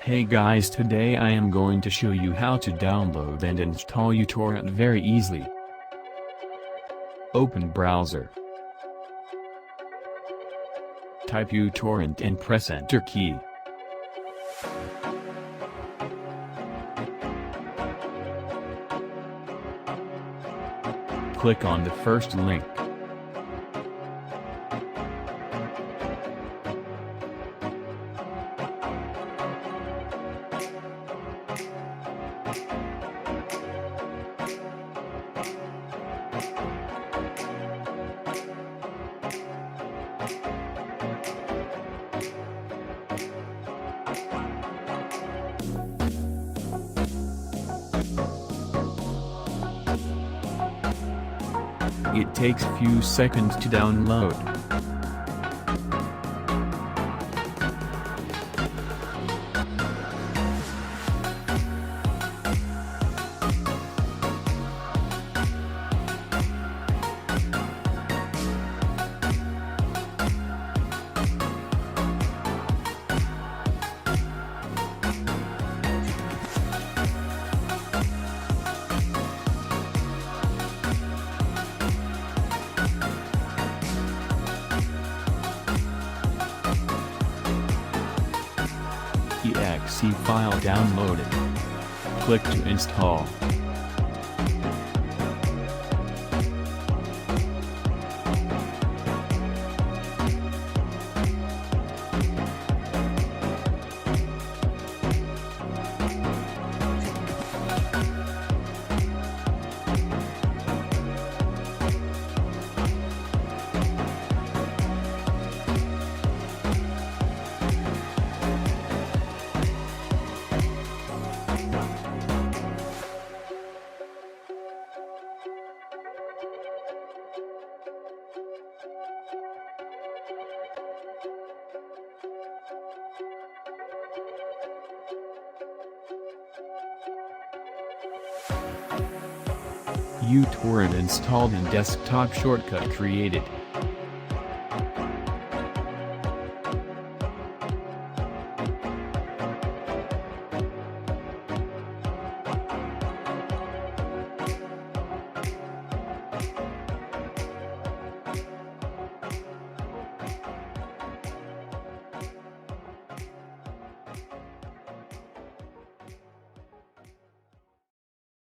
Hey guys, today I am going to show you how to download and install uTorrent very easily. Open browser. Type uTorrent and press enter key. Click on the first link. It takes few seconds to download. exe file downloaded. Click to install. uTorrent installed and desktop shortcut created.